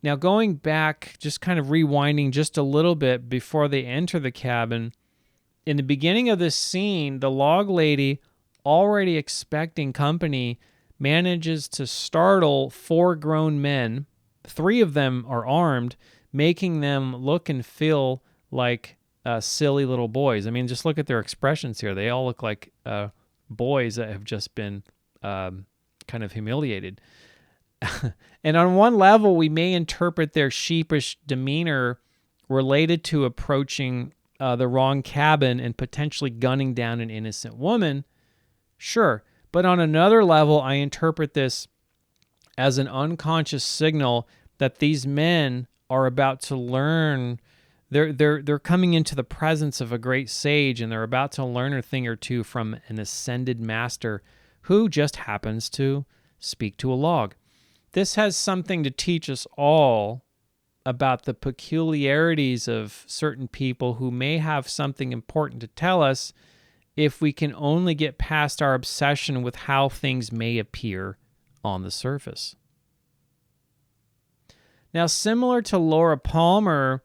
Now, going back, just kind of rewinding just a little bit before they enter the cabin, in the beginning of this scene, the log lady, already expecting company, manages to startle 4 grown men. 3 of them are armed, making them look and feel like silly little boys. I mean, just look at their expressions here. They all look like boys that have just been kind of humiliated. And on one level, we may interpret their sheepish demeanor related to approaching the wrong cabin and potentially gunning down an innocent woman. Sure. But on another level, I interpret this as an unconscious signal that these men are about to learn. They're coming into the presence of a great sage, and they're about to learn a thing or two from an ascended master who just happens to speak to a log. This has something to teach us all about the peculiarities of certain people who may have something important to tell us if we can only get past our obsession with how things may appear on the surface. Now, similar to Laura Palmer,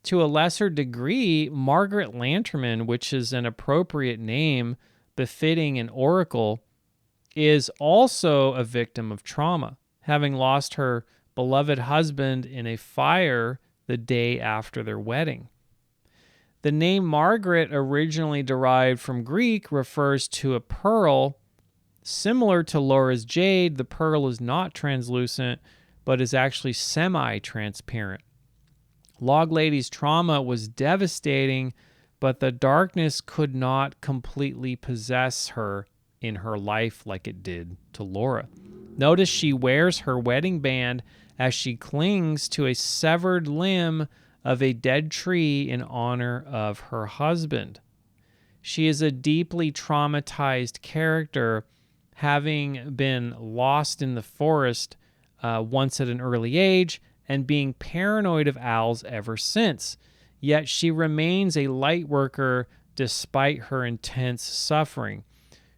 to a lesser degree, Margaretlanterman, which is an appropriate name befitting an oracle, is also a victim of trauma, having lost her beloved husband in a fire the day after their wedding. The name Margaret, originally derived from Greek, refers to a pearl. Similar to Laura's jade, the pearl is not translucent, but is actually semi-transparent. Log Lady's trauma was devastating, but the darkness could not completely possess her in her life like it did to Laura. Notice she wears her wedding band as she clings to a severed limb of a dead tree in honor of her husband. She is a deeply traumatized character, having been lost in the forest once at an early age and being paranoid of owls ever since. Yet she remains a light worker despite her intense suffering.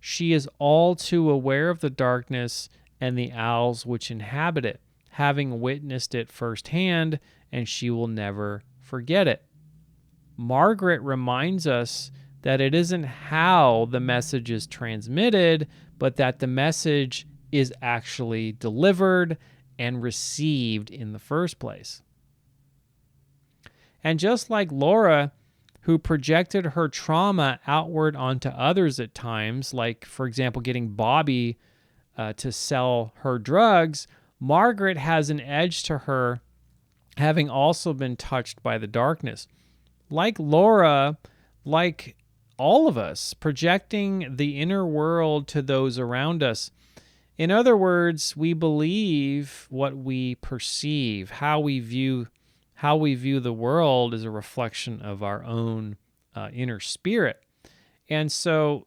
She is all too aware of the darkness and the owls which inhabit it, having witnessed it firsthand, and she will never forget it. Margaret reminds us that it isn't how the message is transmitted, but that the message is actually delivered and received in the first place. And just like Laura, who projected her trauma outward onto others at times, like, for example, getting Bobby to sell her drugs, Margaret has an edge to her, having also been touched by the darkness. Like Laura, like all of us, projecting the inner world to those around us. In other words, we believe what we perceive. How we view the world is a reflection of our own inner spirit. And so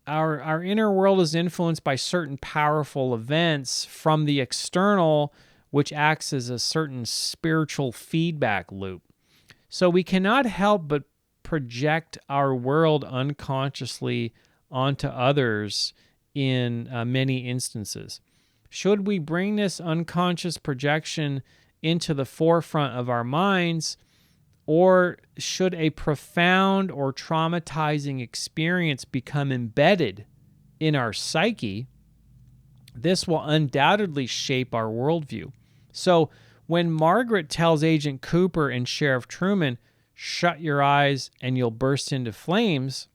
our inner world is influenced by certain powerful events from the external, which acts as a certain spiritual feedback loop. So we cannot help but project our world unconsciously onto others in many instances. Should we bring this unconscious projection into the forefront of our minds, or should a profound or traumatizing experience become embedded in our psyche, this will undoubtedly shape our worldview. So when Margaret tells Agent Cooper and Sheriff Truman, "Shut your eyes and you'll burst into flames,"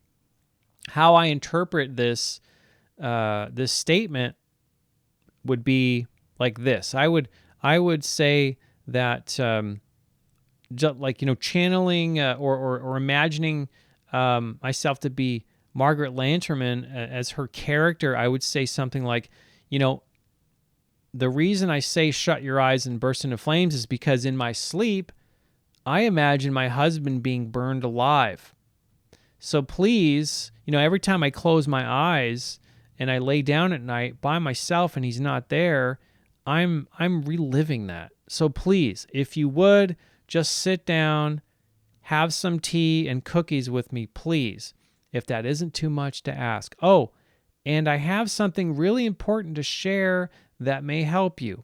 how I interpret this statement would be like this. I would say that just like, channeling or imagining myself to be Margaretlanterman as her character, I would say something like, the reason I say shut your eyes and burst into flames is because in my sleep, I imagine my husband being burned alive. So please, every time I close my eyes and I lay down at night by myself and he's not there, I'm reliving that. So please, if you would, just sit down, have some tea and cookies with me, please, if that isn't too much to ask. Oh, and I have something really important to share that may help you.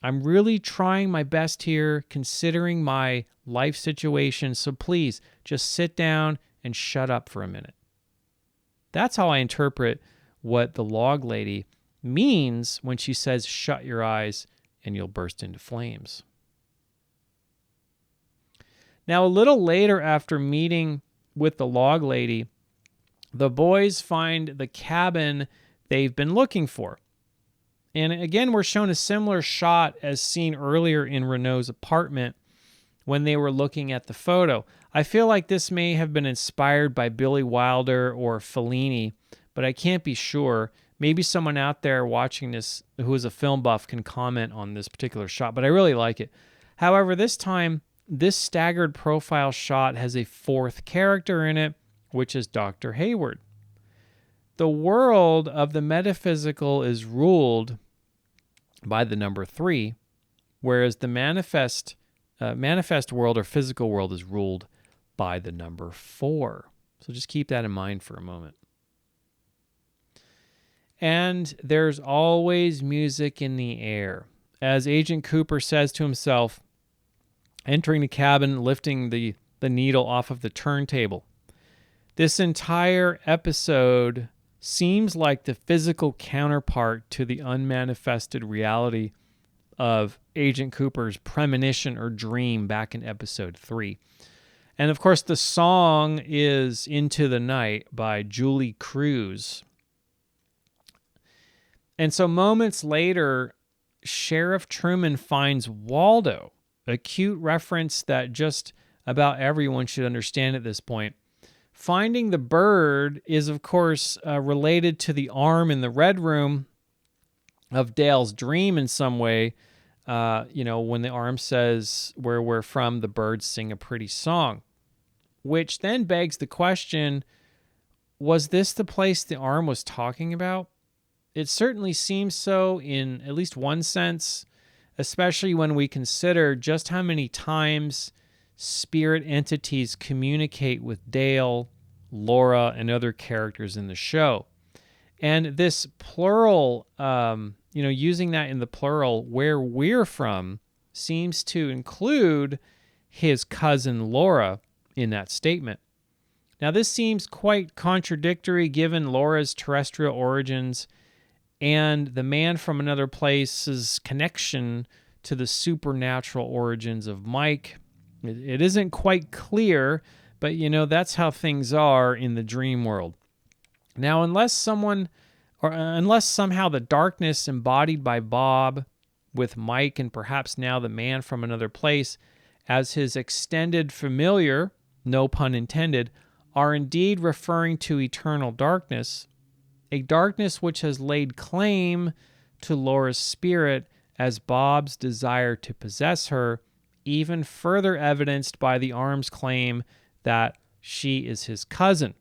I'm really trying my best here, considering my life situation, so please just sit down and shut up for a minute. That's how I interpret what the log lady means when she says, shut your eyes and you'll burst into flames. Now, a little later after meeting with the log lady, the boys find the cabin they've been looking for. And again, we're shown a similar shot as seen earlier in Renault's apartment when they were looking at the photo. I feel like this may have been inspired by Billy Wilder or Fellini, but I can't be sure. Maybe someone out there watching this who is a film buff can comment on this particular shot, but I really like it. However, this time, this staggered profile shot has a fourth character in it, which is Dr. Hayward. The world of the metaphysical is ruled by the number 3, whereas the manifest world or physical world is ruled by the number 4. So just keep that in mind for a moment. And there's always music in the air. As Agent Cooper says to himself, entering the cabin, lifting the needle off of the turntable. This entire episode seems like the physical counterpart to the unmanifested reality of Agent Cooper's premonition or dream back in episode 3. And of course, the song is Into the Night by Julie Cruz. And so moments later, Sheriff Truman finds Waldo, a cute reference that just about everyone should understand at this point. Finding the bird is, of course, related to the arm in the Red Room of Dale's dream in some way. When the arm says, where we're from, the birds sing a pretty song. Which then begs the question, was this the place the arm was talking about? It certainly seems so in at least one sense, especially when we consider just how many times spirit entities communicate with Dale, Laura, and other characters in the show. And this plural, using that in the plural, where we're from, seems to include his cousin Laura in that statement. Now, this seems quite contradictory given Laura's terrestrial origins and the man from another place's connection to the supernatural origins of Mike. It isn't quite clear, but that's how things are in the dream world. Now, unless somehow the darkness embodied by Bob with Mike and perhaps now the man from another place as his extended familiar, no pun intended, are indeed referring to eternal darkness, a darkness which has laid claim to Laura's spirit as Bob's desire to possess her, even further evidenced by the arm's claim that she is his cousin.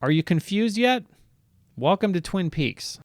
Are you confused yet? Welcome to Twin Peaks.